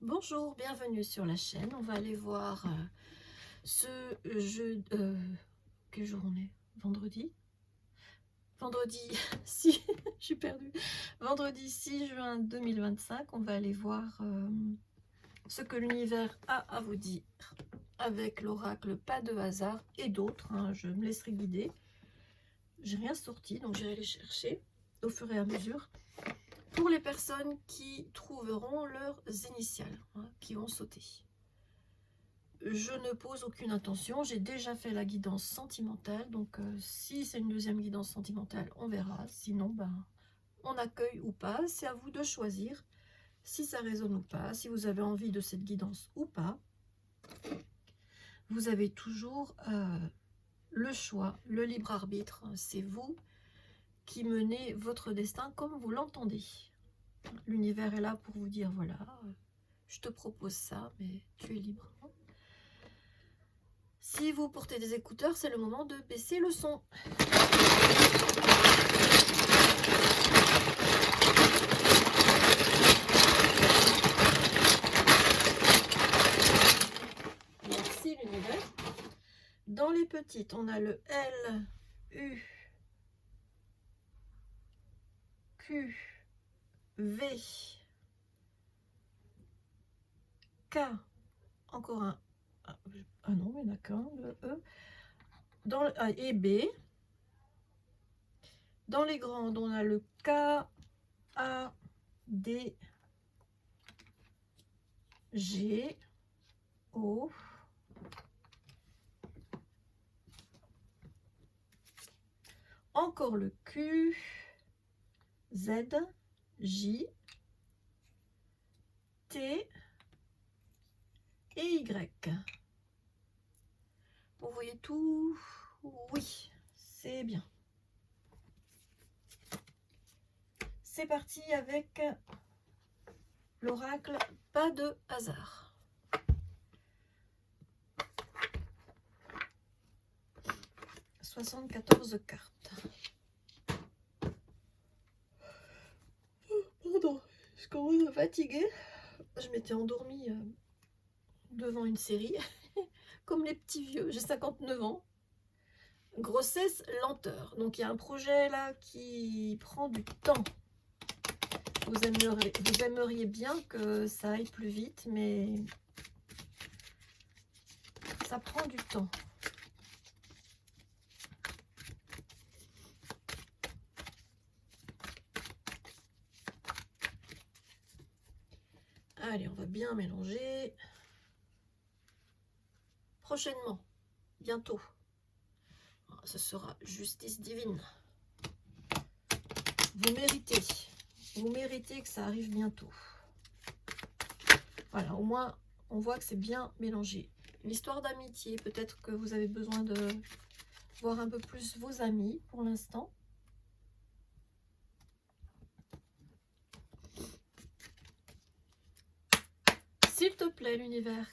Bonjour, bienvenue sur la chaîne. On va aller voir ce jeu. Quelle journée? Vendredi? Vendredi 6, je suis perdue. Vendredi 6 juin 2025. On va aller voir ce que l'univers a à vous dire avec l'oracle Pas de hasard et d'autres. Je me laisserai guider. J'ai rien sorti, donc j'irai les chercher au fur et à mesure. Pour les personnes qui trouveront leurs initiales, qui vont sauter. Je ne pose aucune intention, j'ai déjà fait la guidance sentimentale, donc si c'est une deuxième guidance sentimentale, on verra. Sinon, on accueille ou pas, c'est à vous de choisir si ça résonne ou pas, si vous avez envie de cette guidance ou pas. Vous avez toujours le choix, le libre arbitre, c'est vous qui menez votre destin comme vous l'entendez. L'univers est là pour vous dire, voilà, je te propose ça, mais tu es libre. Si vous portez des écouteurs, c'est le moment de baisser le son. Merci l'univers. Dans les petites, on a le L, U, Q, V, K, encore un. Ah non, il n'y en a qu'un, le E. Dans le A et B. Dans les grandes, on a le K, A, D, G, O. Encore le Q, Z, J, T et Y. Vous voyez tout? Oui, c'est bien. C'est parti avec l'oracle Pas de hasard. « 74 cartes. Pardon, je commence à fatiguer. Je m'étais endormie devant une série, comme les petits vieux. J'ai 59 ans. Grossesse, lenteur. Donc il y a un projet là qui prend du temps. Vous aimeriez bien que ça aille plus vite, mais ça prend du temps. Allez, on va bien mélanger. Prochainement, bientôt, ce sera justice divine. Vous méritez que ça arrive bientôt. Voilà, au moins, on voit que c'est bien mélangé. L'histoire d'amitié, peut-être que vous avez besoin de voir un peu plus vos amis pour l'instant. S'il te plaît, l'univers,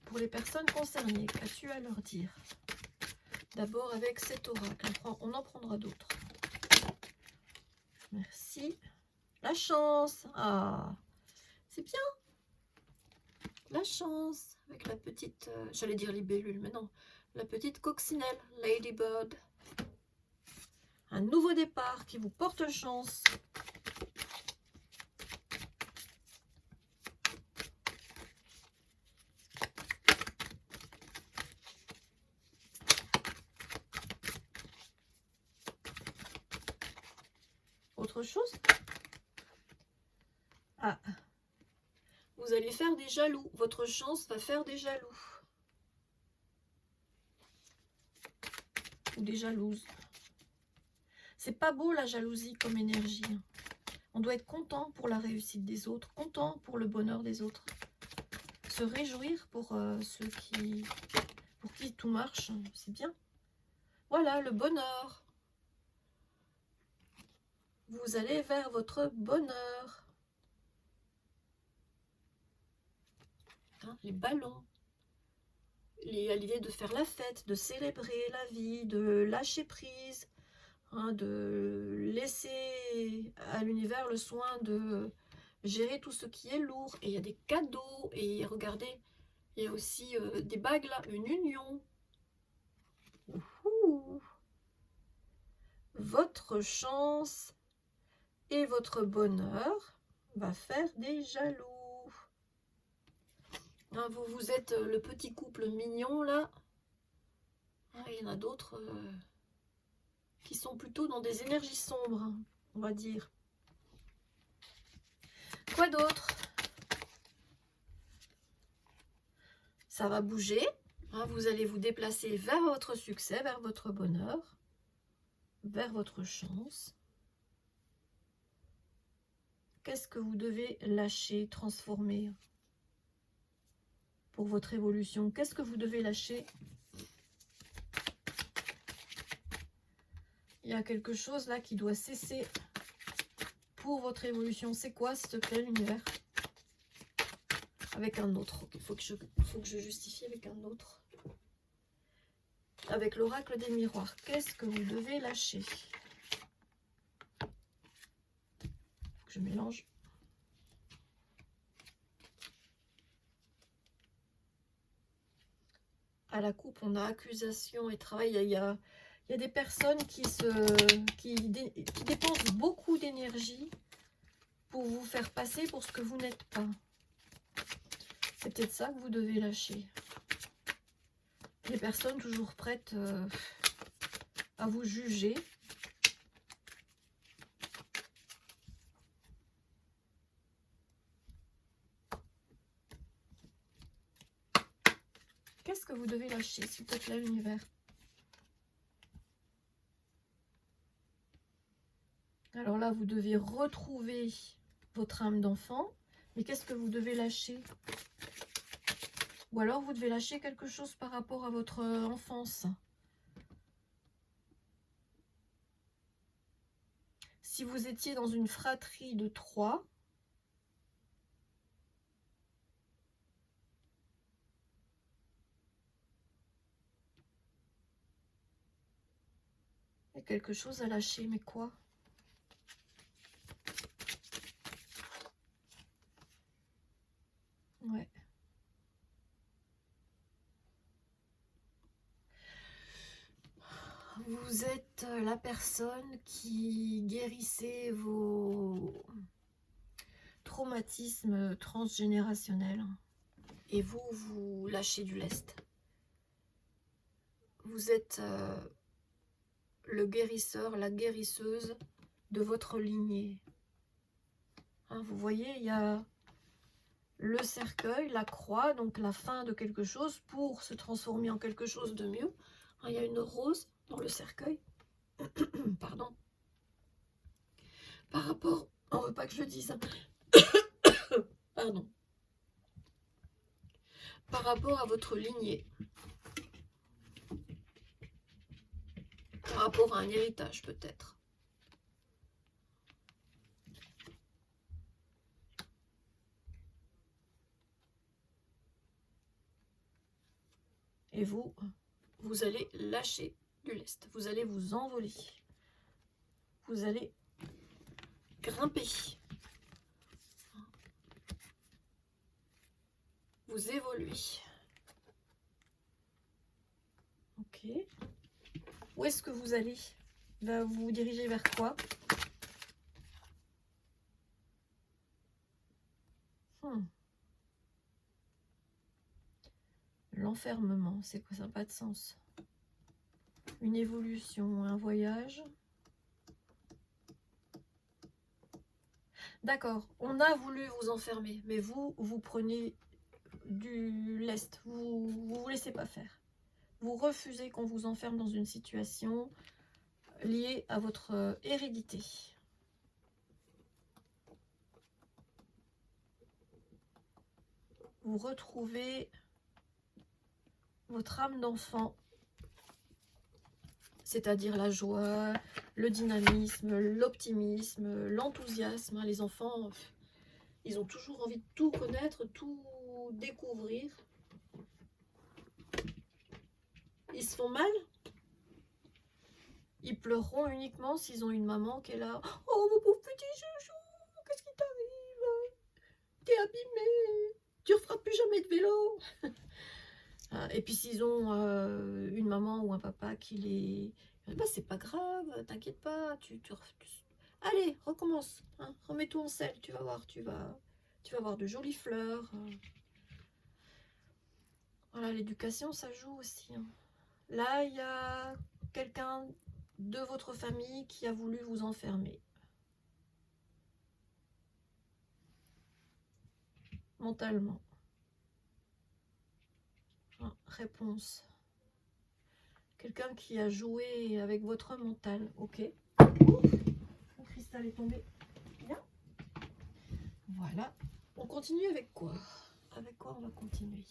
pour les personnes concernées, qu'as-tu à leur dire? D'abord avec cet oracle, on en prendra d'autres. Merci. La chance. Ah, c'est bien. La chance. Avec la petite, j'allais dire libellule, mais non. La petite coccinelle, Ladybird. Un nouveau départ qui vous porte chance. Autre chose? Ah, vous allez faire des jaloux. Votre chance va faire des jaloux. Ou des jalouses. C'est pas beau la jalousie comme énergie. On doit être content pour la réussite des autres, content pour le bonheur des autres. Se réjouir pour ceux pour qui tout marche, c'est bien. Voilà, le bonheur. Vous allez vers votre bonheur. Hein, les ballons. Il y a l'idée de faire la fête, de célébrer la vie, de lâcher prise, hein, de laisser à l'univers le soin de gérer tout ce qui est lourd. Et il y a des cadeaux. Et regardez, il y a aussi des bagues là, une union. Ouhou. Votre chance et votre bonheur va faire des jaloux. Hein, vous êtes le petit couple mignon là. Ah, il y en a d'autres qui sont plutôt dans des énergies sombres, on va dire. Quoi d'autre? Ça va bouger. Hein, vous allez vous déplacer vers votre succès, vers votre bonheur, vers votre chance. Qu'est-ce que vous devez lâcher, transformer pour votre évolution? Qu'est-ce que vous devez lâcher? Il y a quelque chose là qui doit cesser pour votre évolution. C'est quoi, s'il te plaît, l'univers? Avec un autre. Il faut que je justifie avec un autre. Avec l'oracle des miroirs. Qu'est-ce que vous devez lâcher? Faut que je mélange. À la coupe, on a accusation et travail. Il y a des personnes qui dépensent beaucoup d'énergie pour vous faire passer pour ce que vous n'êtes pas. C'est peut-être ça que vous devez lâcher. Des personnes toujours prêtes à vous juger. Qu'est-ce que vous devez lâcher, s'il te plaît, l'univers? Alors là, vous devez retrouver votre âme d'enfant. Mais qu'est-ce que vous devez lâcher? Ou alors, vous devez lâcher quelque chose par rapport à votre enfance. Si vous étiez dans une fratrie de 3, il y a quelque chose à lâcher, mais quoi? Ouais. Vous êtes la personne qui guérissait vos traumatismes transgénérationnels. Et vous lâchez du lest. Vous êtes le guérisseur, la guérisseuse de votre lignée. Hein, vous voyez, il y a le cercueil, la croix, donc la fin de quelque chose pour se transformer en quelque chose de mieux. Hein, il y a une rose dans le cercueil. Pardon. Par rapport, on ne veut pas que je le dise. Pardon. Par rapport à votre lignée. Par rapport à un héritage peut-être. Et vous allez lâcher du lest. Vous allez vous envoler. Vous allez grimper. Vous évoluez. Ok. Où est-ce que vous allez? Vous vous dirigez vers quoi? L'enfermement, c'est quoi? Ça n'a pas de sens. Une évolution, un voyage. D'accord, on a voulu vous enfermer, mais vous prenez du lest. Vous laissez pas faire. Vous refusez qu'on vous enferme dans une situation liée à votre hérédité. Vous retrouvez votre âme d'enfant, c'est-à-dire la joie, le dynamisme, l'optimisme, l'enthousiasme. Les enfants, ils ont toujours envie de tout connaître, tout découvrir. Ils se font mal. Ils pleureront uniquement s'ils ont une maman qui est là. Oh, mon pauvre petit chouchou, qu'est-ce qui t'arrive? t'es abîmé, tu referas plus jamais de vélo. Et puis s'ils ont une maman ou un papa qui les... Bah, c'est pas grave, t'inquiète pas, allez, recommence, hein, remets tout en selle, tu vas voir, tu vas avoir de jolies fleurs. Voilà, l'éducation, ça joue aussi. Hein. Là, il y a quelqu'un de votre famille qui a voulu vous enfermer. Mentalement. Ah, réponse. Quelqu'un qui a joué avec votre mental. Ok. Le cristal est tombé. Bien. Voilà. On continue avec quoi? Avec quoi on va continuer?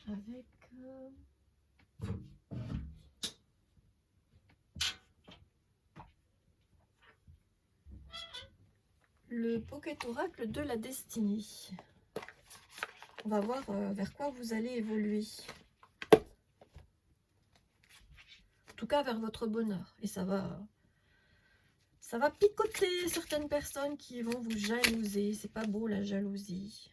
Avec... le Pocket Oracle de la destinée. On va voir vers quoi vous allez évoluer. En tout cas, vers votre bonheur. Et ça va picoter certaines personnes qui vont vous jalouser. C'est pas beau, la jalousie.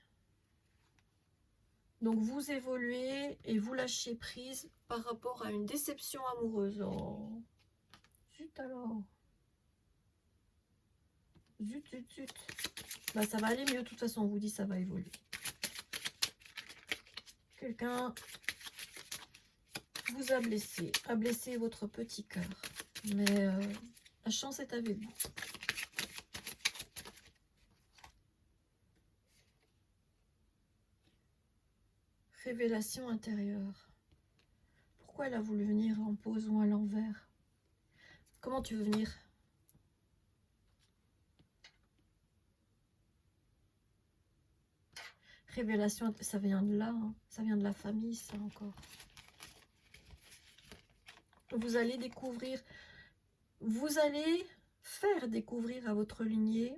Donc, vous évoluez et vous lâchez prise par rapport à une déception amoureuse. Oh, zut alors. Zut, zut, zut. Bah, ça va aller mieux. De toute façon, on vous dit ça va évoluer. Quelqu'un vous a blessé votre petit cœur. Mais la chance est avec vous. Révélation intérieure. Pourquoi elle a voulu venir en pause ou à l'envers? Comment tu veux venir? Révélation, ça vient de là, hein. Ça vient de la famille, ça encore. Vous allez découvrir, vous allez faire découvrir à votre lignée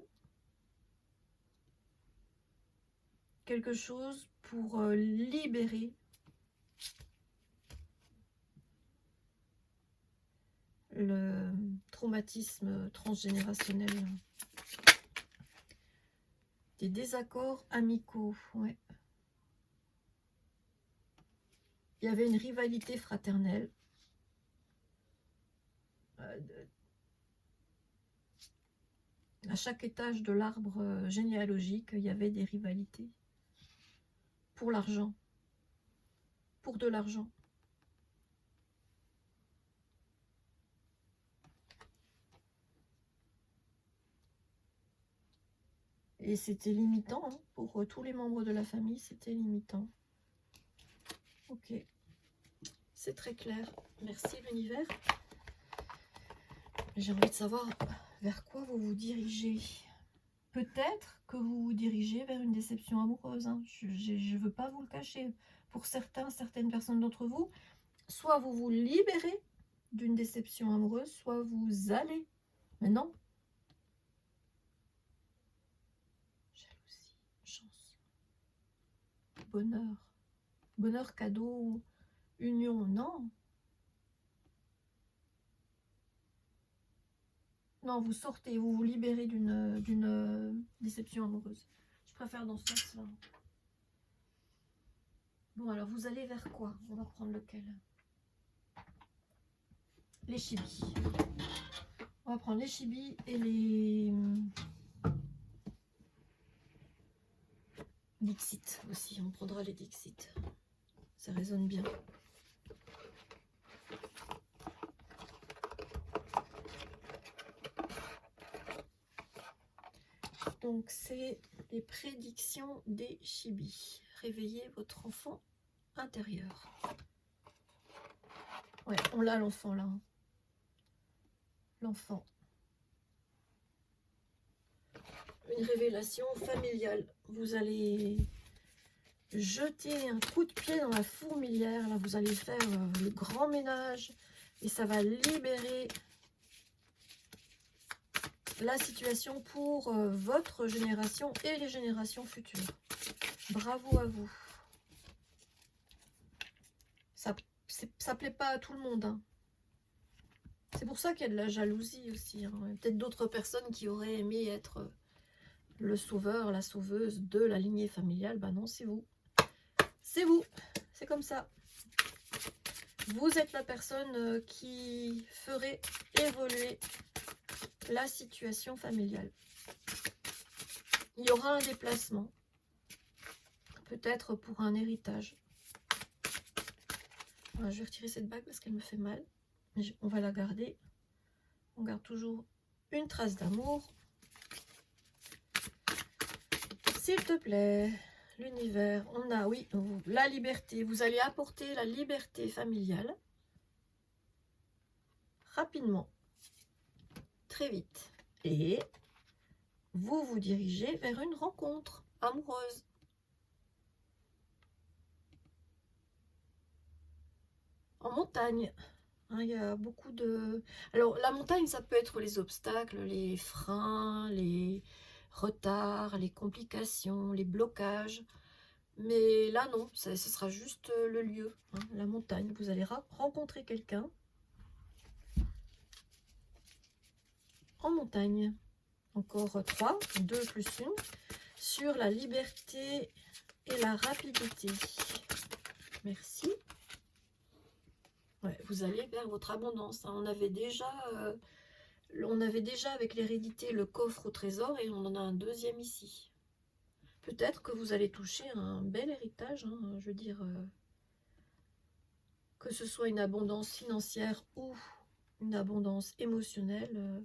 quelque chose pour libérer le traumatisme transgénérationnel. Des désaccords amicaux, ouais. Il y avait une rivalité fraternelle. À chaque étage de l'arbre généalogique, il y avait des rivalités. Pour l'argent. Pour de l'argent. Et c'était limitant, hein, pour tous les membres de la famille, c'était limitant. Ok. C'est très clair. Merci l'univers. J'ai envie de savoir vers quoi vous vous dirigez. Peut-être que vous vous dirigez vers une déception amoureuse. Hein. Je ne veux pas vous le cacher. Pour certaines personnes d'entre vous, soit vous vous libérez d'une déception amoureuse, soit vous allez. Mais non. Jalousie, chance, bonheur. Bonheur, cadeau, union, non. Non, vous sortez, vous vous libérez d'une déception amoureuse. Je préfère dans ce sens-là. Bon, alors vous allez vers quoi? On va prendre lequel? Les chibis. On va prendre les chibis et les Dixit aussi. On prendra les Dixit. Ça résonne bien. Donc, c'est les prédictions des chibis. Réveillez votre enfant intérieur. Ouais, on l'a l'enfant là. L'enfant. Une révélation familiale. Vous allez jeter un coup de pied dans la fourmilière. Là, vous allez faire le grand ménage. Et ça va libérer la situation pour votre génération et les générations futures. Bravo à vous. Ça plaît pas à tout le monde. Hein. C'est pour ça qu'il y a de la jalousie aussi. Hein. Peut-être d'autres personnes qui auraient aimé être le sauveur, la sauveuse de la lignée familiale. Ben non, c'est vous. C'est vous. C'est comme ça. Vous êtes la personne qui ferait évoluer la situation familiale. Il y aura un déplacement. Peut-être pour un héritage. Voilà, je vais retirer cette bague parce qu'elle me fait mal. On va la garder. On garde toujours une trace d'amour. S'il te plaît, l'univers, on a, oui, la liberté. Vous allez apporter la liberté familiale rapidement, très vite. Et vous vous dirigez vers une rencontre amoureuse. En montagne. Il y a beaucoup de... Alors, la montagne, ça peut être les obstacles, les freins, les retards, les complications, les blocages. Mais là, non, ce sera juste le lieu, hein, la montagne. Vous allez rencontrer quelqu'un en montagne. Encore 3, 2 plus 1, sur la liberté et la rapidité. Merci. Ouais, vous allez vers votre abondance. Hein. On avait déjà avec l'hérédité le coffre au trésor et on en a un deuxième ici. Peut-être que vous allez toucher un bel héritage. Hein, je veux dire, que ce soit une abondance financière ou une abondance émotionnelle.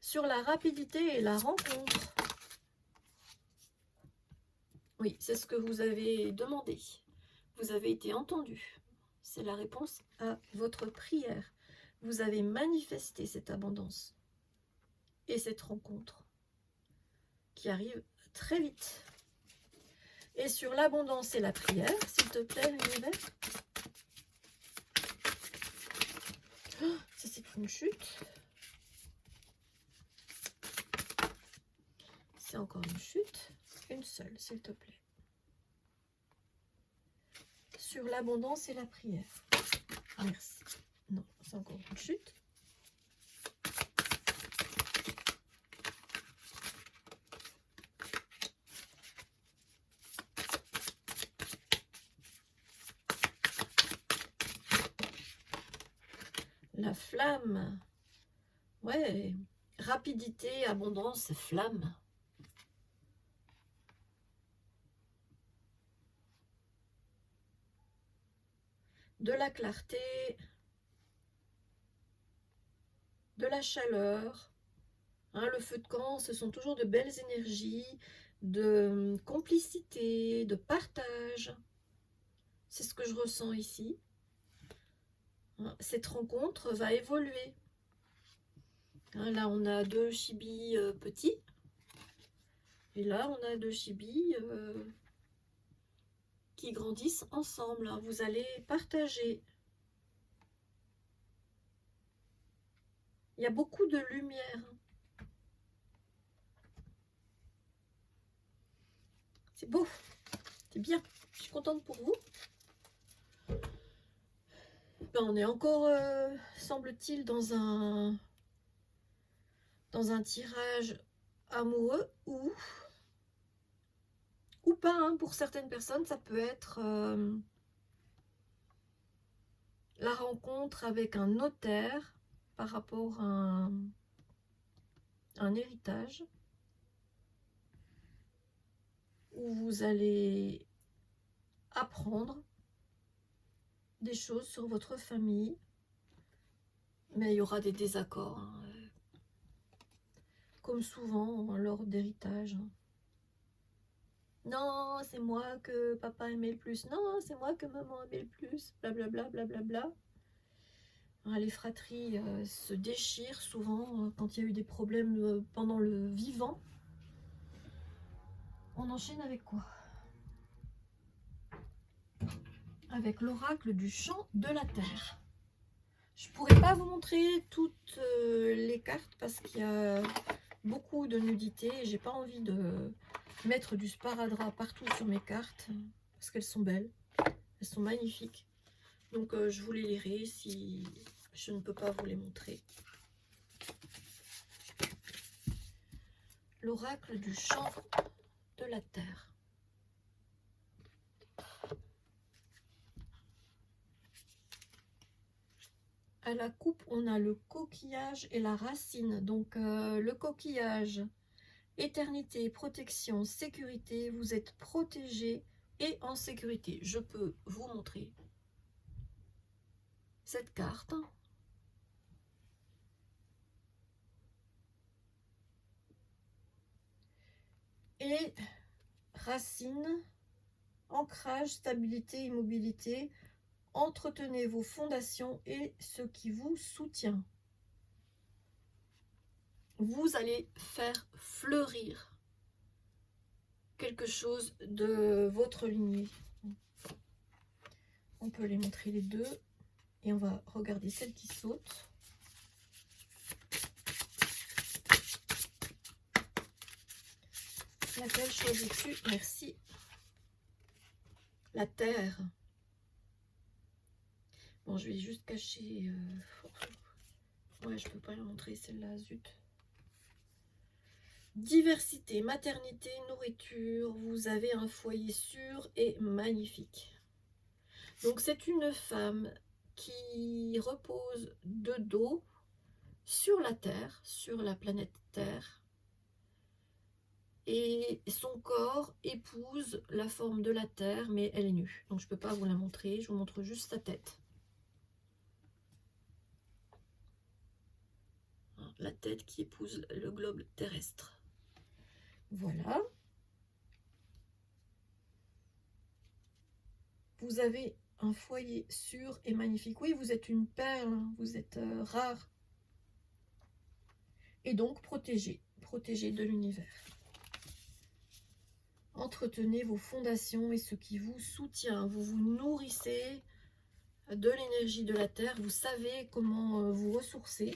Sur la rapidité et la rencontre. Oui, c'est ce que vous avez demandé. Vous avez été entendu. C'est la réponse à votre prière. Vous avez manifesté cette abondance et cette rencontre qui arrive très vite. Et sur l'abondance et la prière, s'il te plaît, l'univers. Oh, ça, c'est une chute. C'est encore une chute. Une seule, s'il te plaît. Sur l'abondance et la prière. Merci. Non, c'est encore une chute. La flamme. Ouais. Rapidité, abondance, flamme. De la clarté, de la chaleur. Hein, le feu de camp, ce sont toujours de belles énergies, de complicité, de partage. C'est ce que je ressens ici. Hein, cette rencontre va évoluer. Hein, là, on a 2 chibis petits. Et là, on a 2 chibis qui grandissent ensemble. Hein. Vous allez partager. Il y a beaucoup de lumière. C'est beau. C'est bien. Je suis contente pour vous. Ben, on est encore, semble-t-il, dans un tirage amoureux ou pas. Hein. Pour certaines personnes, ça peut être la rencontre avec un notaire par rapport à un héritage où vous allez apprendre des choses sur votre famille, mais il y aura des désaccords, hein, comme souvent lors d'héritage. Non, c'est moi que papa aimait le plus. Non, c'est moi que maman aimait le plus. Blablabla, blablabla. Les fratries se déchirent souvent quand il y a eu des problèmes pendant le vivant. On enchaîne avec quoi? Avec l'oracle du champ de la terre. Je pourrais pas vous montrer toutes les cartes parce qu'il y a beaucoup de nudité et j'ai pas envie de mettre du sparadrap partout sur mes cartes parce qu'elles sont belles, elles sont magnifiques. Donc je vous les lirai si je ne peux pas vous les montrer. l'oracle du chant de la terre. À la coupe, on a le coquillage et la racine. Donc le coquillage, éternité, protection, sécurité. Vous êtes protégé et en sécurité. Je peux vous montrer cette carte. Et racine, ancrage, stabilité, immobilité. Entretenez vos fondations et ce qui vous soutient. Vous allez faire fleurir quelque chose de votre lignée. On peut les montrer les deux et on va regarder celle qui saute. Laquelle choisis-tu? Merci. La terre. Bon, je vais juste cacher. Ouais, je peux pas la montrer celle-là, zut. Diversité, maternité, nourriture. Vous avez un foyer sûr et magnifique. Donc c'est une femme qui repose de dos sur la Terre, sur la planète Terre. Et son corps épouse la forme de la Terre, mais elle est nue. Donc je ne peux pas vous la montrer, je vous montre juste sa tête. La tête qui épouse le globe terrestre. Voilà. Vous avez un foyer sûr et magnifique. Oui, vous êtes une perle, hein, vous êtes rare. Et donc protégé de l'univers. Entretenez vos fondations et ce qui vous soutient. Vous vous nourrissez de l'énergie de la Terre. Vous savez comment vous ressourcer,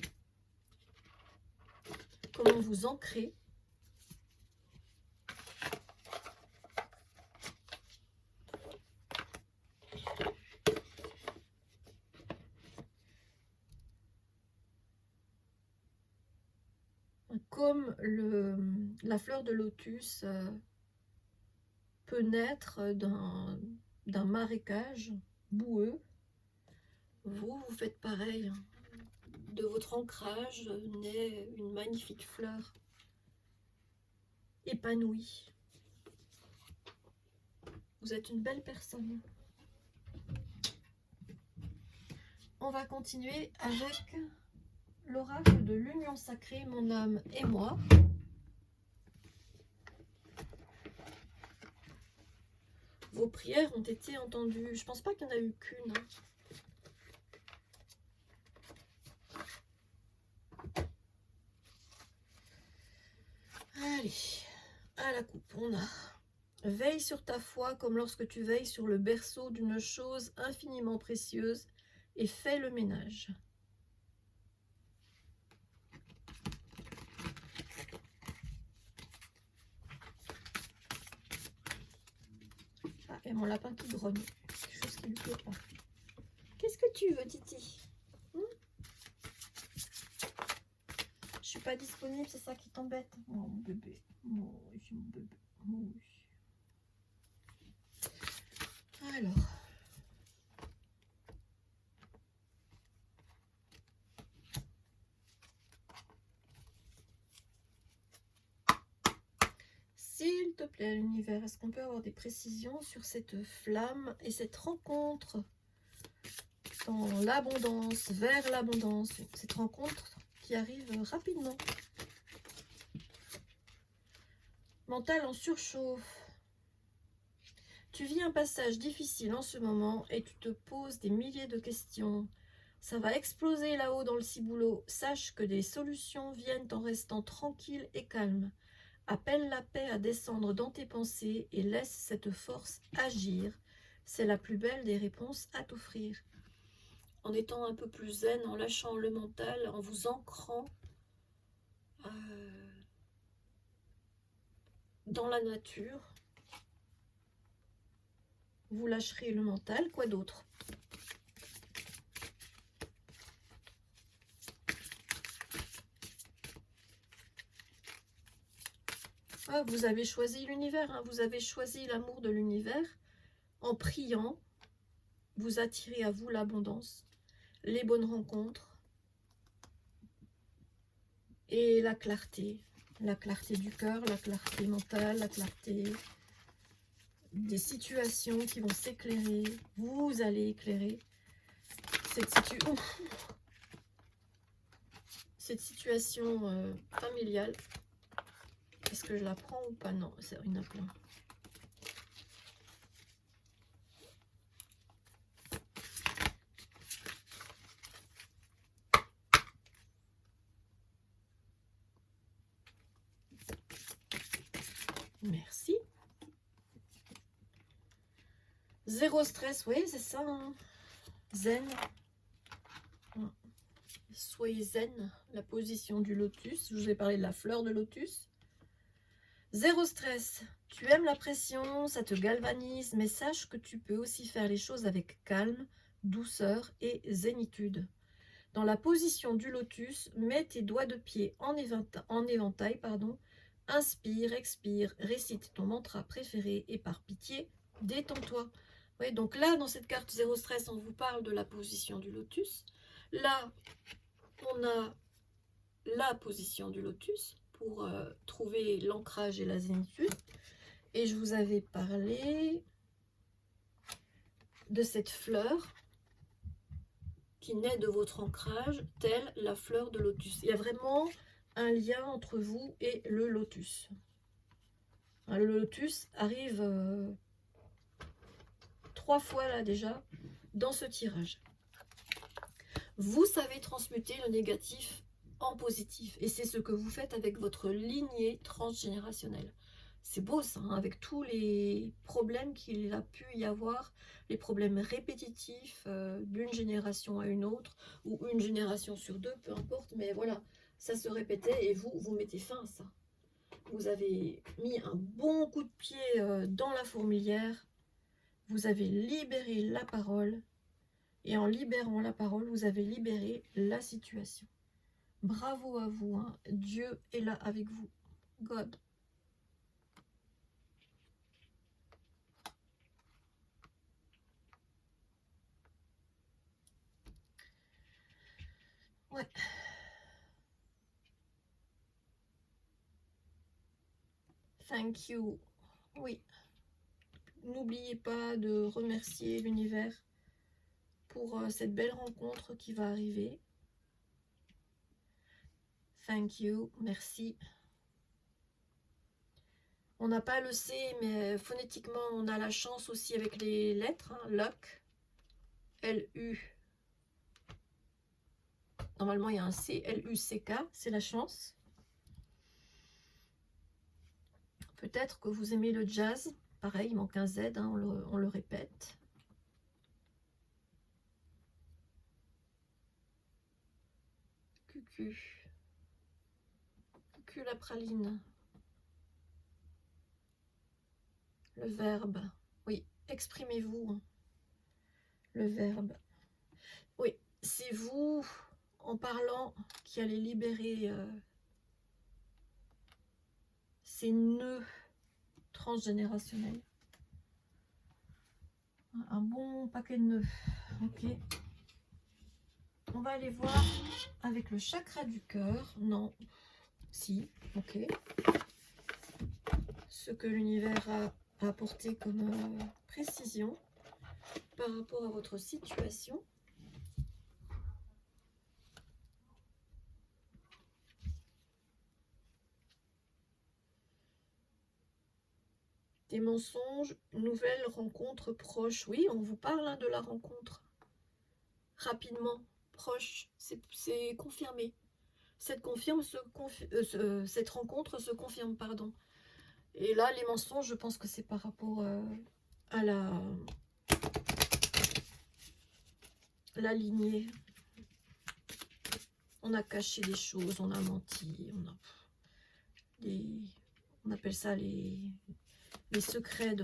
comment vous ancrer. Comme la fleur de lotus peut naître d'un marécage boueux, vous faites pareil. De votre ancrage naît une magnifique fleur épanouie. Vous êtes une belle personne. On va continuer avec l'oracle de l'union sacrée, mon âme et moi. Vos prières ont été entendues. Je pense pas qu'il n'y en a eu qu'une. Allez, à la coupe, on a veille sur ta foi comme lorsque tu veilles sur le berceau d'une chose infiniment précieuse et fais le ménage. Ah, et mon lapin qui grogne. Quelque chose qui lui plaît pas. Qu'est-ce que tu veux, Titi? Je suis pas disponible, c'est ça qui t'embête? Oh, mon bébé. Oh, j'ai mon bébé. Oh, oui. Alors. S'il te plaît, l'univers, est-ce qu'on peut avoir des précisions sur cette flamme et cette rencontre dans l'abondance, vers l'abondance, cette rencontre qui arrive rapidement. Mental en surchauffe. Tu vis un passage difficile en ce moment et tu te poses des milliers de questions. Ça va exploser là-haut dans le ciboulot. Sache que des solutions viennent en restant tranquille et calme. Appelle la paix à descendre dans tes pensées et laisse cette force agir. C'est la plus belle des réponses à t'offrir. En étant un peu plus zen, en lâchant le mental, en vous ancrant dans la nature, vous lâcherez le mental. Quoi d'autre? Ah, vous avez choisi l'univers, hein, vous avez choisi l'amour de l'univers. En priant, vous attirez à vous l'abondance, les bonnes rencontres et la clarté du cœur, la clarté mentale, la clarté des situations qui vont s'éclairer. Vous allez éclairer cette situation familiale. Est-ce que je la prends ou pas? Non, c'est une plein. Merci. Zéro stress, oui, c'est ça. Hein. Zen. Soyez zen, la position du lotus. Je vous ai parlé de la fleur de lotus. Zéro stress. Tu aimes la pression, ça te galvanise, mais sache que tu peux aussi faire les choses avec calme, douceur et zénitude. Dans la position du lotus, mets tes doigts de pied en éventail, inspire, expire, récite ton mantra préféré et par pitié, détends-toi. Oui, donc là, dans cette carte zéro stress, on vous parle de la position du lotus. Là, on a la position du lotus pour trouver l'ancrage et la zénitude. Et je vous avais parlé de cette fleur qui naît de votre ancrage, telle la fleur de lotus. Il y a vraiment un lien entre vous et le lotus. Le lotus arrive 3 fois là déjà dans ce tirage. Vous savez transmuter le négatif en positif. Et c'est ce que vous faites avec votre lignée transgénérationnelle. C'est beau ça, hein, avec tous les problèmes qu'il a pu y avoir, les problèmes répétitifs d'une génération à une autre, ou une génération sur deux, peu importe, mais voilà, ça se répétait et vous mettez fin à ça. Vous avez mis un bon coup de pied dans la fourmilière, vous avez libéré la parole, et en libérant la parole, vous avez libéré la situation. Bravo à vous, hein. Dieu est là avec vous. God. Ouais. Thank you. Oui. N'oubliez pas de remercier l'univers pour cette belle rencontre qui va arriver. Thank you. Merci. On n'a pas le C, mais phonétiquement, on a la chance aussi avec les lettres. Hein, luck. L-U. Normalement, il y a un C. L-U-C-K. C'est la chance. Peut-être que vous aimez le jazz. Pareil, il manque un Z, hein, on le répète. Cucu. Cucu la praline. Le verbe. Oui, exprimez-vous. Le verbe. Oui, c'est vous, en parlant, qui allez libérer ces nœuds transgénérationnels. Un bon paquet de nœuds. Ok. On va aller voir avec le chakra du cœur. Non. Si. Ok. Ce que l'univers a apporté comme précision par rapport à votre situation. Des mensonges, nouvelles rencontres proches. Oui, on vous parle hein, de la rencontre. Rapidement, proche, c'est confirmé. Cette rencontre se confirme, pardon. Et là, les mensonges, je pense que c'est par rapport à la lignée. On a caché des choses, on a menti, on appelle ça les secrets,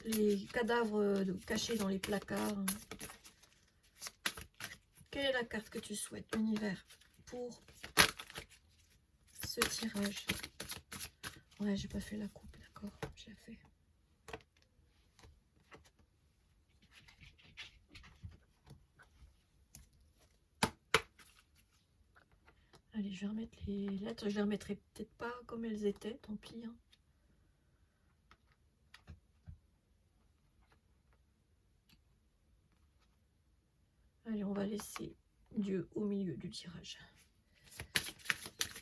les cadavres cachés dans les placards. Quelle est la carte que tu souhaites, l'univers, pour ce tirage? Ouais, j'ai pas fait la coupe, d'accord, je l'ai fait. Allez, je vais remettre les lettres. Je les remettrai peut-être pas comme elles étaient, tant pis. Hein. Allez, on va laisser Dieu au milieu du tirage.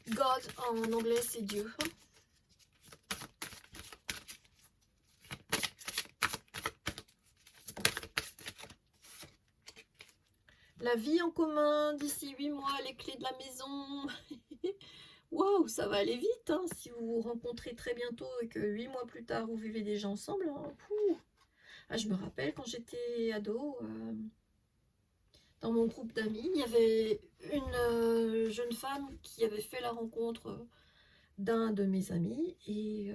God, en anglais, c'est Dieu. La vie en commun, d'ici 8 mois, les clés de la maison. Waouh, ça va aller vite, hein, si vous vous rencontrez très bientôt et que 8 mois plus tard, vous vivez déjà ensemble. Hein. Ah, je me rappelle quand j'étais ado, dans mon groupe d'amis, il y avait une jeune femme qui avait fait la rencontre d'un de mes amis et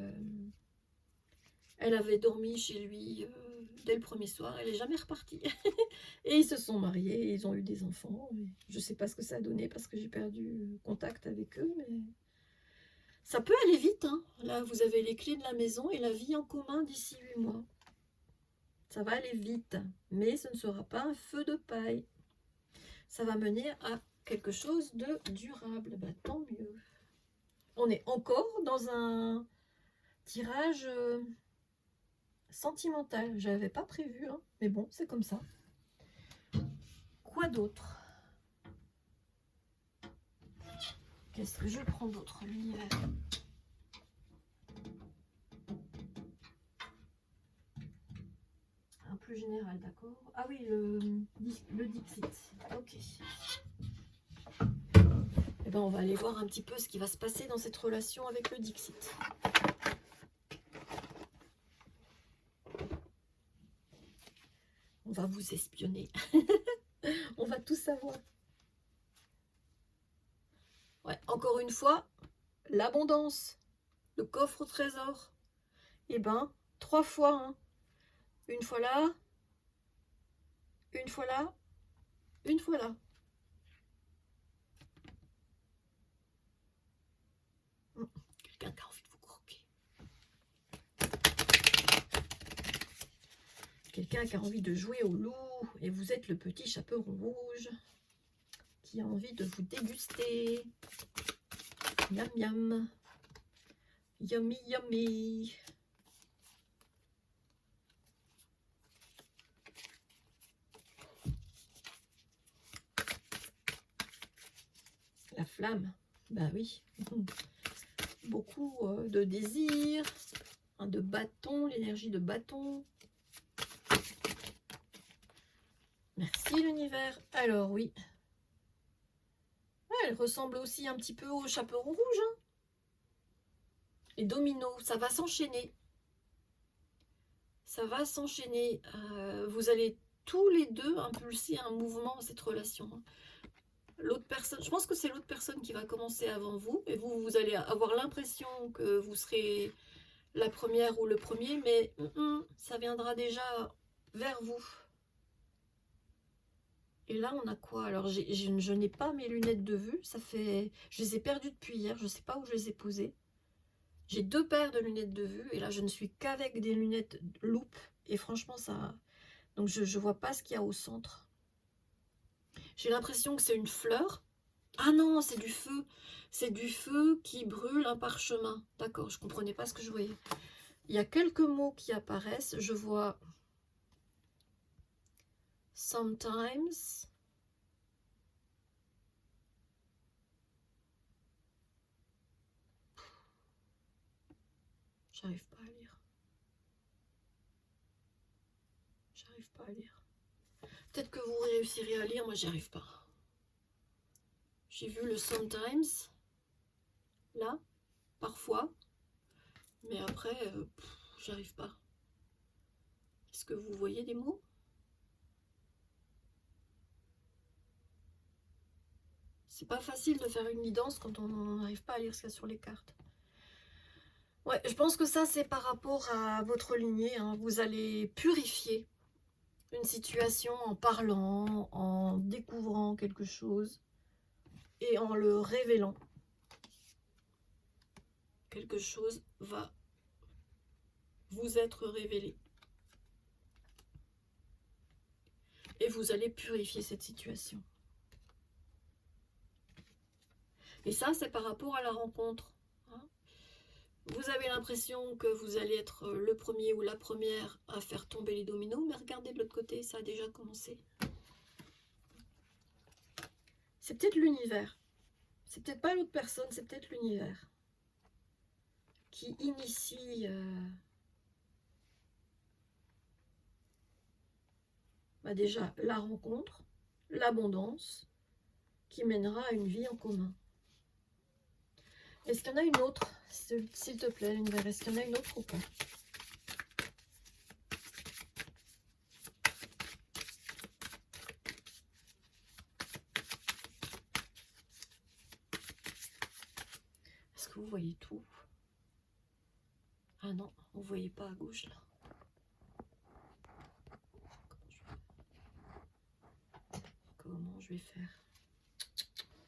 elle avait dormi chez lui dès le premier soir, elle n'est jamais repartie. Et ils se sont mariés, et ils ont eu des enfants. Je ne sais pas ce que ça a donné parce que j'ai perdu contact avec eux, mais ça peut aller vite. Hein. Là, vous avez les clés de la maison et la vie en commun d'ici 8 mois. Ça va aller vite, mais ce ne sera pas un feu de paille. Ça va mener à quelque chose de durable. Bah, tant mieux. On est encore dans un tirage sentimental. Je n'avais pas prévu, hein, mais bon, c'est comme ça. Quoi d'autre? Qu'est-ce que je prends d'autre? L'univers. Un plus général, d'accord? Ah oui, le Dixit. Ok. Eh ben, on va aller voir un petit peu ce qui va se passer dans cette relation avec le Dixit. On va vous espionner. On va tout savoir. Ouais, encore une fois, l'abondance, le coffre au trésor. Eh ben, 3 fois. Hein. Une fois là, une fois là, une fois là. Quelqu'un qui a envie de vous croquer. Quelqu'un qui a envie de jouer au loup et vous êtes le petit chaperon rouge qui a envie de vous déguster. Miam miam. Yummy yummy. La flamme, bah oui. Beaucoup de désir, de bâton, l'énergie de bâton. Merci l'univers. Alors oui. Ah, elle ressemble aussi un petit peu au chaperon rouge. Hein. Les dominos, ça va s'enchaîner. Ça va s'enchaîner. Vous allez tous les deux impulser un mouvement dans cette relation. L'autre personne, je pense que c'est l'autre personne qui va commencer avant vous. Et vous allez avoir l'impression que vous serez la première ou le premier. Mais ça viendra déjà vers vous. Et là, on a quoi? Alors, je n'ai pas mes lunettes de vue. Ça fait, je les ai perdues depuis hier. Je ne sais pas où je les ai posées. J'ai 2 paires de lunettes de vue. Et là, je ne suis qu'avec des lunettes loupe. Et franchement, ça... Donc, je ne vois pas ce qu'il y a au centre. J'ai l'impression que c'est une fleur. Ah non, c'est du feu. C'est du feu qui brûle un parchemin. D'accord, je ne comprenais pas ce que je voyais. Il y a quelques mots qui apparaissent. Je vois... Sometimes... J'arrive pas à lire. J'arrive pas à lire. Peut-être que vous réussirez à lire, moi j'y arrive pas. J'ai vu le sometimes, là, parfois, mais après, j'y arrive pas. Est-ce que vous voyez des mots? C'est pas facile de faire une guidance quand on n'arrive pas à lire ce qu'il y a sur les cartes. Ouais, je pense que ça c'est par rapport à votre lignée. Hein. Vous allez purifier une situation en parlant, en découvrant quelque chose et en le révélant. quelque chose va vous être révélé. Et vous allez purifier cette situation. Et ça, c'est par rapport à la rencontre. Hein. Vous avez l'impression que vous allez être le premier ou la première à faire tomber les dominos, mais regardez de l'autre côté, ça a déjà commencé. C'est peut-être l'univers. C'est peut-être pas l'autre personne, c'est peut-être l'univers qui initie déjà la rencontre, l'abondance, qui mènera à une vie en commun. Est-ce qu'il y en a une autre, s'il te plaît, l'univers? Est-ce qu'il y en a une autre ou pas? Est-ce que vous voyez tout? Ah non, vous ne voyez pas à gauche là. Comment je vais faire? Voilà.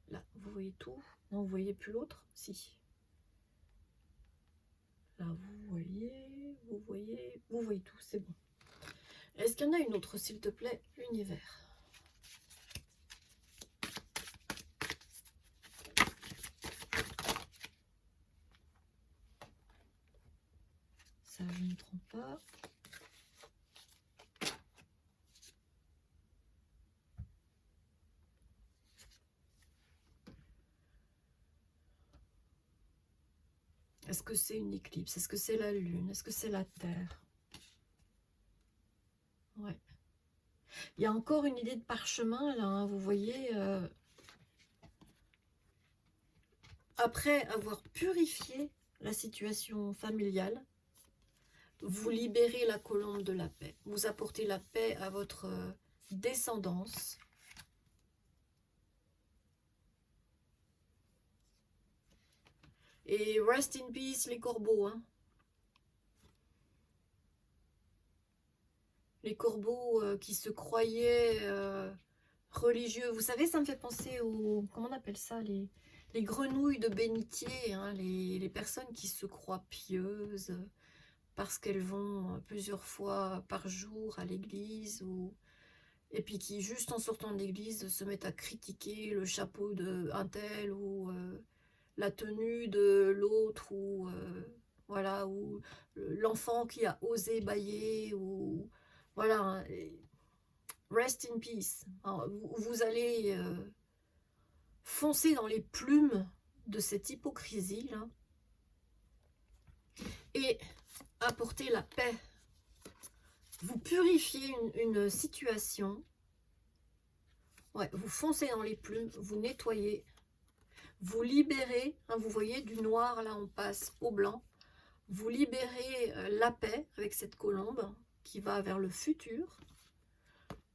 Là, vous voyez tout? Non, vous voyez plus l'autre? Si. Là, vous voyez tout, c'est bon. Est-ce qu'il y en a une autre, s'il te plaît, l'univers? Ça, je ne trompe pas. Est-ce que c'est une éclipse? Est-ce que c'est la lune? Est-ce que c'est la terre? Ouais. Il y a encore une idée de parchemin là, hein, vous voyez. Après avoir purifié la situation familiale, vous libérez la colombe de la paix. Vous apportez la paix à votre descendance. Et rest in peace les corbeaux. Hein. Les corbeaux qui se croyaient religieux. Vous savez, ça me fait penser aux... Comment on appelle ça? Les grenouilles de bénitier. Hein, les personnes qui se croient pieuses parce qu'elles vont plusieurs fois par jour à l'église. Et puis qui, juste en sortant de l'église, se mettent à critiquer le chapeau d'un tel ou... la tenue de l'autre, ou voilà, ou l'enfant qui a osé bâiller, ou voilà, hein, rest in peace. Alors, vous allez foncer dans les plumes de cette hypocrisie là et apporter la paix. Vous purifiez une situation, ouais, vous foncez dans les plumes, vous nettoyez. Vous libérez, hein, vous voyez, du noir, là on passe au blanc. Vous libérez la paix avec cette colombe qui va vers le futur.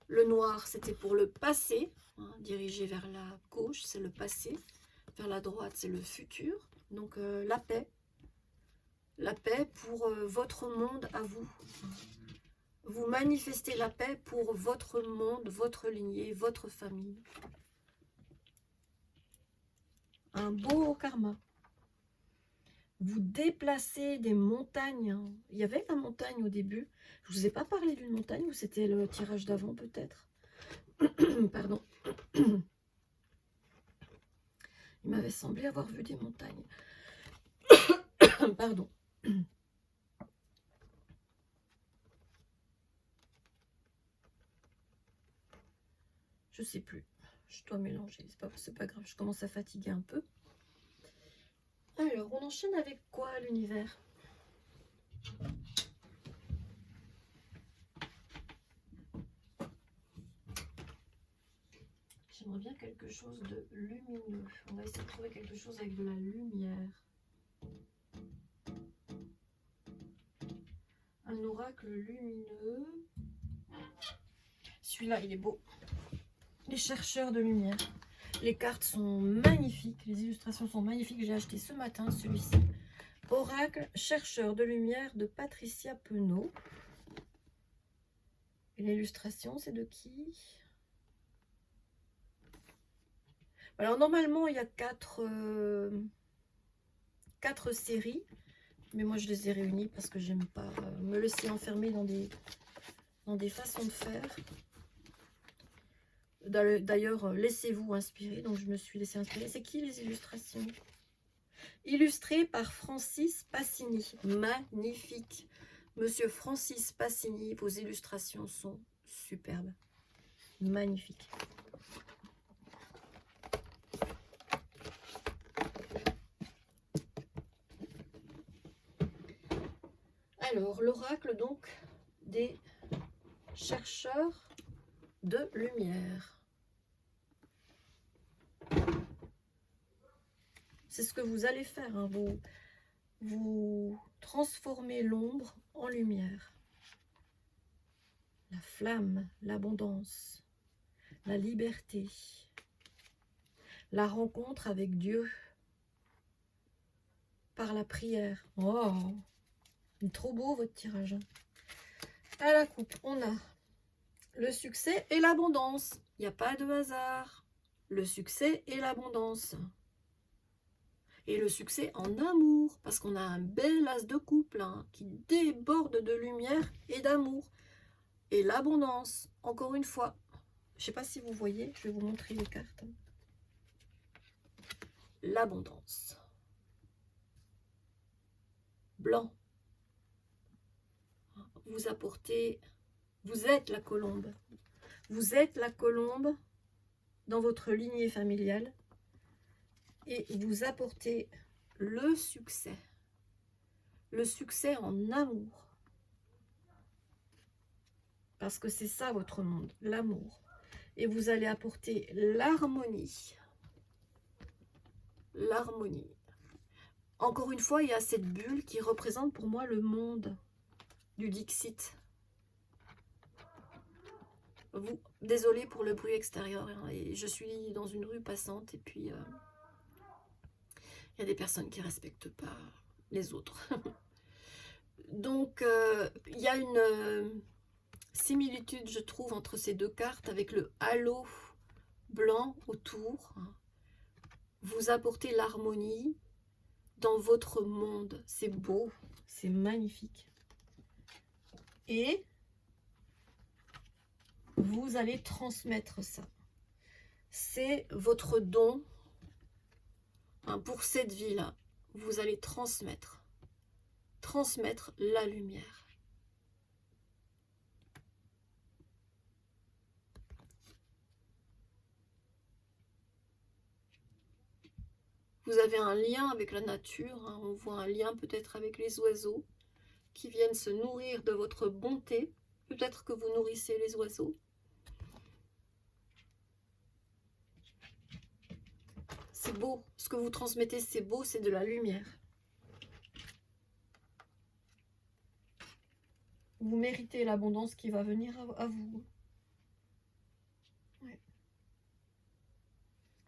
Le noir, c'était pour le passé, hein, dirigé vers la gauche, c'est le passé. Vers la droite, c'est le futur. Donc la paix. La paix pour votre monde à vous. Vous manifestez la paix pour votre monde, votre lignée, votre famille. Un beau karma. Vous déplacez des montagnes. Il y avait la montagne au début. Je ne vous ai pas parlé d'une montagne, ou c'était le tirage d'avant peut-être. Pardon. Il m'avait semblé avoir vu des montagnes. Pardon. Je sais plus. Je dois mélanger. C'est pas grave. Je commence à fatiguer un peu. Alors, on enchaîne avec quoi, l'univers? J'aimerais bien quelque chose de lumineux. On va essayer de trouver quelque chose avec de la lumière. Un oracle lumineux. Celui-là, il est beau. Les chercheurs de lumière. Les cartes sont magnifiques. Les illustrations sont magnifiques. J'ai acheté ce matin celui-ci. Oracle, chercheur de lumière de Patricia Penaud. Et l'illustration, c'est de qui? Alors normalement il y a quatre séries, mais moi je les ai réunies parce que j'aime pas me laisser enfermer dans des façons de faire. D'ailleurs, laissez-vous inspirer, donc je me suis laissée inspirer. C'est qui les illustrations? Illustrées par Francis Passini. Magnifique. Monsieur Francis Passini, vos illustrations sont superbes. Magnifiques. Alors, l'oracle donc des chercheurs de lumière. C'est ce que vous allez faire, hein. Vous transformez l'ombre en lumière. La flamme, l'abondance, la liberté, la rencontre avec Dieu par la prière. Oh, trop beau votre tirage. À la coupe, on a le succès et l'abondance. Il n'y a pas de hasard. Le succès et l'abondance. Et le succès en amour, parce qu'on a un bel as de couple hein, qui déborde de lumière et d'amour. Et l'abondance, encore une fois. Je ne sais pas si vous voyez, je vais vous montrer les cartes. L'abondance. Blanc. Vous apportez, vous êtes la colombe. Vous êtes la colombe dans votre lignée familiale. Et vous apportez le succès en amour. Parce que c'est ça votre monde, l'amour. Et vous allez apporter l'harmonie. L'harmonie. Encore une fois, il y a cette bulle qui représente pour moi le monde du Dixit. Désolée pour le bruit extérieur. Hein, et je suis dans une rue passante et puis... il y a des personnes qui ne respectent pas les autres. Donc, il y a une similitude, je trouve, entre ces deux cartes avec le halo blanc autour. Vous apportez l'harmonie dans votre monde. C'est beau, c'est magnifique. Et vous allez transmettre ça. C'est votre don. Pour cette vie-là, vous allez transmettre la lumière. Vous avez un lien avec la nature, hein, on voit un lien peut-être avec les oiseaux qui viennent se nourrir de votre bonté. Peut-être que vous nourrissez les oiseaux. C'est beau, ce que vous transmettez, c'est beau, c'est de la lumière. Vous méritez l'abondance qui va venir à vous. Ouais.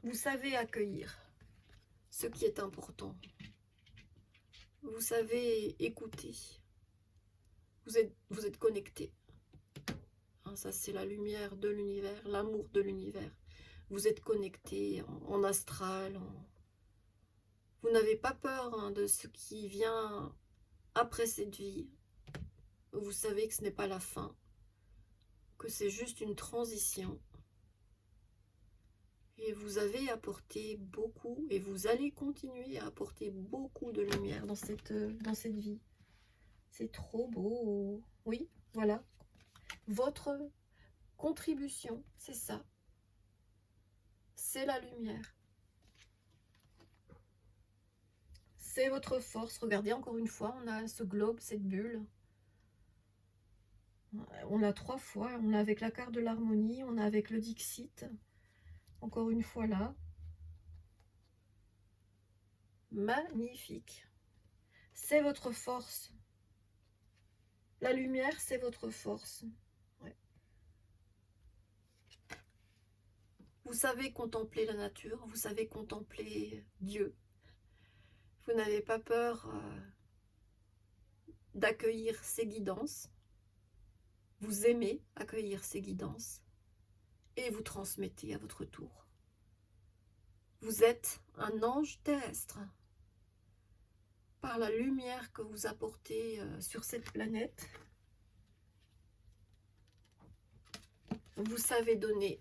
Vous savez accueillir ce qui est important. Vous savez écouter. Vous êtes connecté. Hein, ça, c'est la lumière de l'univers, l'amour de l'univers. Vous êtes connecté en astral. Vous n'avez pas peur hein, de ce qui vient après cette vie. Vous savez que ce n'est pas la fin, que c'est juste une transition. Et vous avez apporté beaucoup, et vous allez continuer à apporter beaucoup de lumière dans cette vie. C'est trop beau. Oui, voilà. Votre contribution, c'est ça. C'est la lumière. C'est votre force. Regardez, encore une fois, on a ce globe, cette bulle. On l'a 3 fois. On l'a avec la carte de l'harmonie, on a avec le Dixit. Encore une fois là. Magnifique. C'est votre force. La lumière, c'est votre force. Ouais. Vous savez contempler la nature, vous savez contempler Dieu. Vous n'avez pas peur d'accueillir ses guidances. Vous aimez accueillir ses guidances et vous transmettez à votre tour. Vous êtes un ange terrestre. Par la lumière que vous apportez sur cette planète, vous savez donner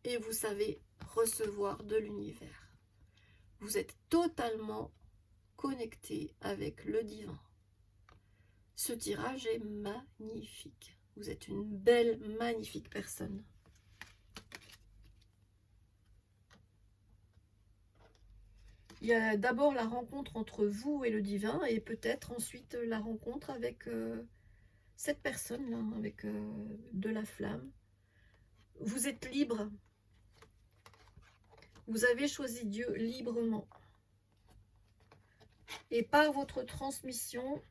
et vous savez recevoir de l'univers. Vous êtes totalement connecté avec le divin. Ce tirage est magnifique. Vous êtes une belle, magnifique personne. Il y a d'abord la rencontre entre vous et le divin et peut-être ensuite la rencontre avec cette personne-là, avec de la flamme. Vous êtes libre. Vous avez choisi Dieu librement. Et par votre transmission,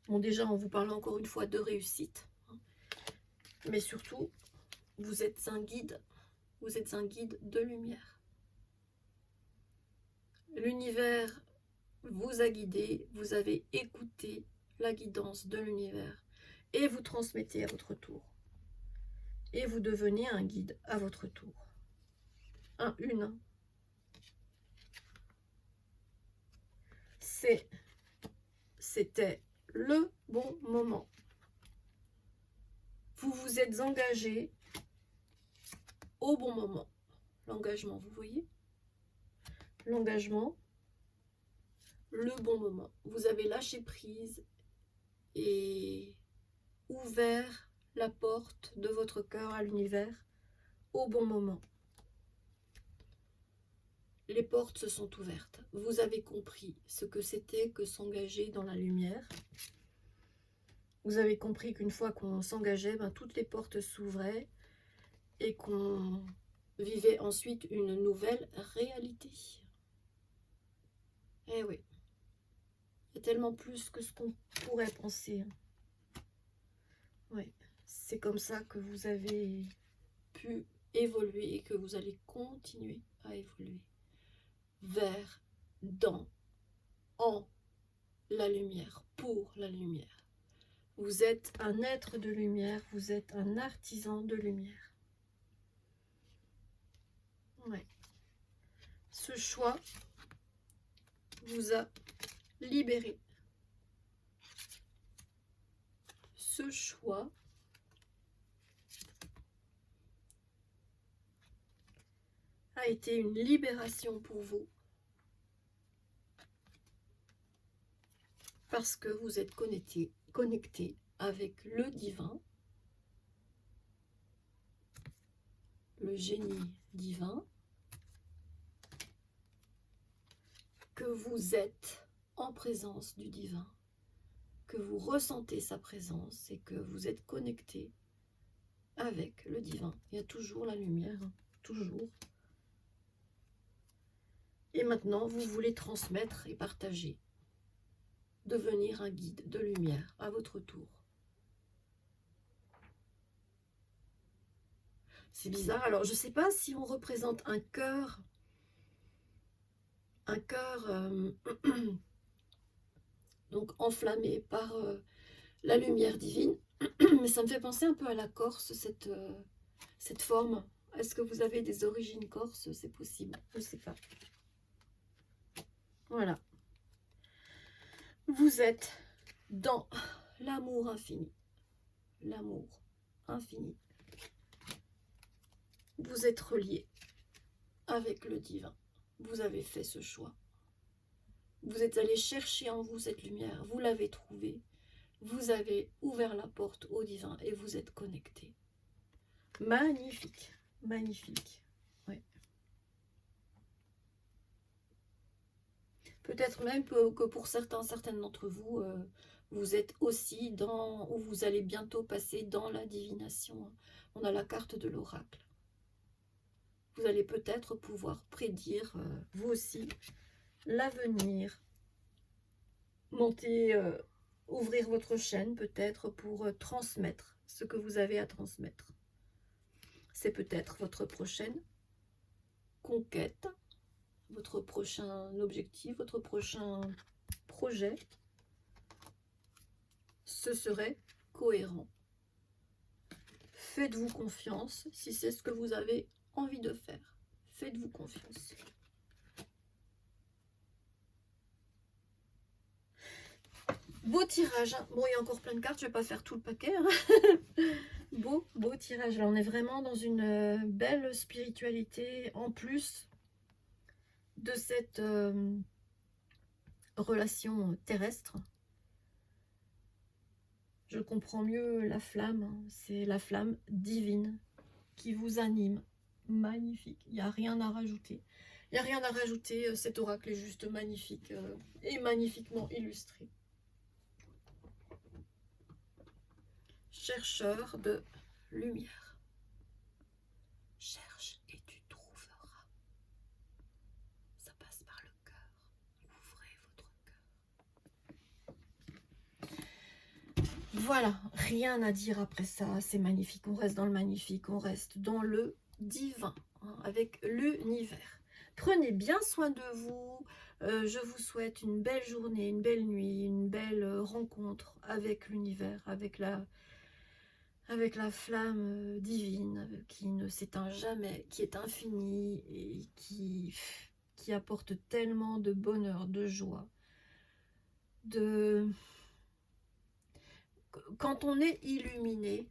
bon déjà on vous parle encore une fois de réussite, mais surtout vous êtes un guide de lumière. L'univers vous a guidé, vous avez écouté la guidance de l'univers et vous transmettez à votre tour. Et vous devenez un guide à votre tour. Une. C'était le bon moment. Vous vous êtes engagé au bon moment. L'engagement, vous voyez? L'engagement, le bon moment. Vous avez lâché prise et ouvert la porte de votre cœur à l'univers au bon moment. Les portes se sont ouvertes. Vous avez compris ce que c'était que s'engager dans la lumière. Vous avez compris qu'une fois qu'on s'engageait, toutes les portes s'ouvraient et qu'on vivait ensuite une nouvelle réalité. Eh oui, il y a tellement plus que ce qu'on pourrait penser. Oui, c'est comme ça que vous avez pu évoluer et que vous allez continuer à évoluer vers, dans, en la lumière, pour la lumière. Vous êtes un être de lumière, vous êtes un artisan de lumière. Ouais. Ce choix vous a libéré. Ce choix a été une libération pour vous. Parce que vous êtes connecté avec le divin, le génie divin, que vous êtes en présence du divin, que vous ressentez sa présence et que vous êtes connecté avec le divin. Il y a toujours la lumière, toujours. Et maintenant, vous voulez transmettre et partager, devenir un guide de lumière à votre tour. C'est bizarre. Alors, je ne sais pas si on représente un cœur donc enflammé par la lumière divine, mais ça me fait penser un peu à la Corse, cette forme. Est-ce que vous avez des origines corses? C'est possible, je ne sais pas. Voilà. Vous êtes dans l'amour infini. L'amour infini. Vous êtes relié avec le divin. Vous avez fait ce choix. Vous êtes allé chercher en vous cette lumière. Vous l'avez trouvée. Vous avez ouvert la porte au divin et vous êtes connecté. Magnifique. Magnifique. Ouais. Peut-être même que pour certaines d'entre vous, vous êtes aussi dans, ou vous allez bientôt passer dans la divination. On a la carte de l'oracle. Vous allez peut-être pouvoir prédire, vous aussi, l'avenir. Monter, ouvrir votre chaîne peut-être pour transmettre ce que vous avez à transmettre. C'est peut-être votre prochaine conquête, votre prochain objectif, votre prochain projet. Ce serait cohérent. Faites-vous confiance si c'est ce que vous avez envie de faire. Faites-vous confiance. Beau tirage. Bon, il y a encore plein de cartes, je vais pas faire tout le paquet. Hein. Beau tirage. Là, on est vraiment dans une belle spiritualité en plus de cette relation terrestre. Je comprends mieux la flamme. Hein. C'est la flamme divine qui vous anime. Magnifique. Il n'y a rien à rajouter. Il n'y a rien à rajouter. Cet oracle est juste magnifique et magnifiquement illustré. Chercheur de lumière. Cherche et tu trouveras. Ça passe par le cœur. Ouvrez votre cœur. Voilà, rien à dire après ça. C'est magnifique. On reste dans le magnifique. On reste dans le divin, hein, avec l'univers. Prenez bien soin de vous. Je vous souhaite une belle journée, une belle nuit, une belle rencontre avec l'univers, avec la flamme divine qui ne s'éteint jamais, qui est infinie et qui apporte tellement de bonheur, de joie. Quand on est illuminé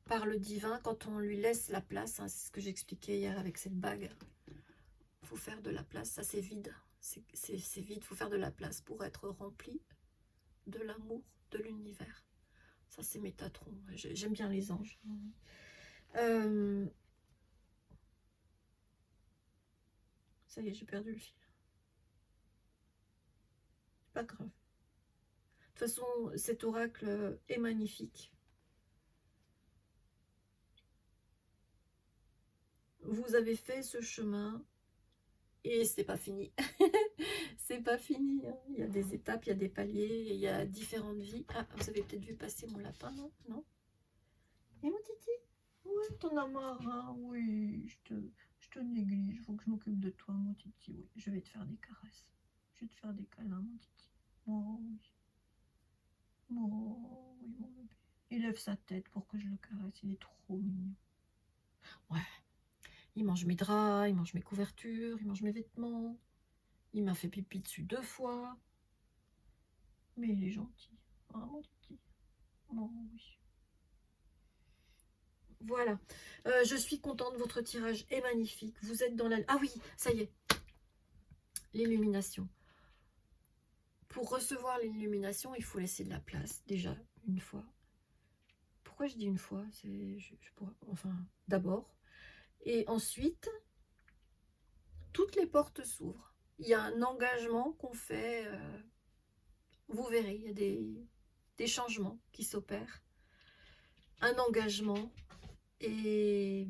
par le divin, quand on lui laisse la place, hein, c'est ce que j'expliquais hier avec cette bague, il faut faire de la place, ça c'est vide, c'est vide, il faut faire de la place pour être rempli de l'amour de l'univers. Ça, c'est Métatron. J'aime bien les anges. Ça y est, j'ai perdu le fil. Pas grave. De toute façon, cet oracle est magnifique. Vous avez fait ce chemin et c'est pas fini. C'est pas fini. Hein. Il y a des étapes, il y a des paliers, il y a différentes vies. Ah, vous avez peut-être vu passer mon lapin, non? Non? Et mon titi? Ouais, t'en as marre, hein? Oui, je te néglige. Il faut que je m'occupe de toi, mon titi. Oui, je vais te faire des caresses. Je vais te faire des câlins, mon titi. Oh oui. Oh oui, mon bébé. Il lève sa tête pour que je le caresse. Il est trop mignon. Ouais. Il mange mes draps, il mange mes couvertures, il mange mes vêtements. Il m'a fait pipi dessus 2 fois. Mais il est gentil. Ah, mon titi. Oh oui. Voilà. Je suis contente. Votre tirage est magnifique. Vous êtes dans la... Ah oui, ça y est. L'illumination. Pour recevoir l'illumination, il faut laisser de la place. Déjà, une fois. Pourquoi je dis une fois? Enfin, d'abord. Et ensuite, toutes les portes s'ouvrent. Il y a un engagement qu'on fait. Vous verrez, il y a des changements qui s'opèrent. Un engagement. Et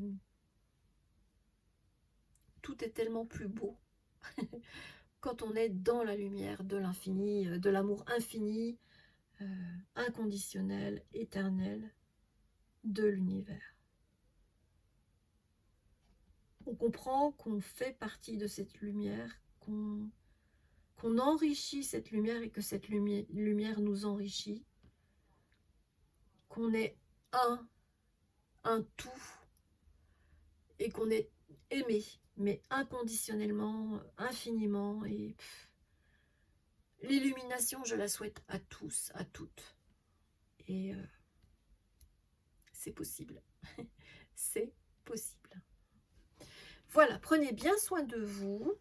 tout est tellement plus beau quand on est dans la lumière de l'infini, de l'amour infini, inconditionnel, éternel de l'univers. On comprend qu'on fait partie de cette lumière, qu'on enrichit cette lumière et que cette lumière nous enrichit, qu'on est un tout et qu'on est aimé, mais inconditionnellement, infiniment. Et l'illumination, je la souhaite à tous, à toutes. Et c'est possible. C'est possible. Voilà, prenez bien soin de vous.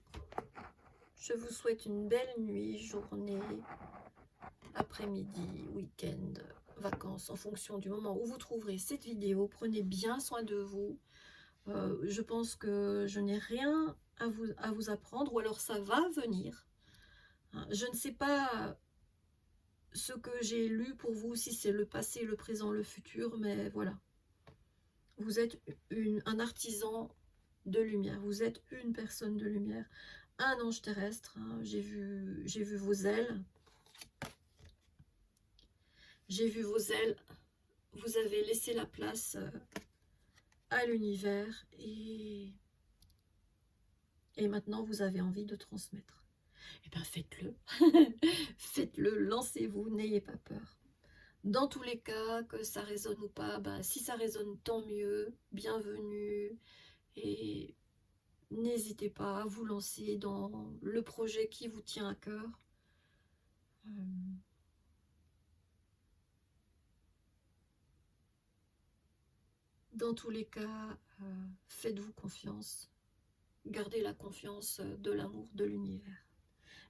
Je vous souhaite une belle nuit, journée, après-midi, week-end, vacances, en fonction du moment où vous trouverez cette vidéo. Prenez bien soin de vous. Je pense que je n'ai rien à vous apprendre, ou alors ça va venir. Je ne sais pas ce que j'ai lu pour vous, si c'est le passé, le présent, le futur, mais voilà. Vous êtes un artisan de lumière, vous êtes une personne de lumière, un ange terrestre. Hein. J'ai vu vos ailes. J'ai vu vos ailes. Vous avez laissé la place à l'univers et maintenant vous avez envie de transmettre. Eh bien faites-le. Faites-le, lancez-vous, n'ayez pas peur. Dans tous les cas, que ça résonne ou pas, si ça résonne, tant mieux, bienvenue. Et n'hésitez pas à vous lancer dans le projet qui vous tient à cœur. Dans tous les cas, faites-vous confiance. Gardez la confiance de l'amour de l'univers.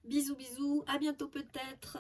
Bisous, bisous, à bientôt peut-être.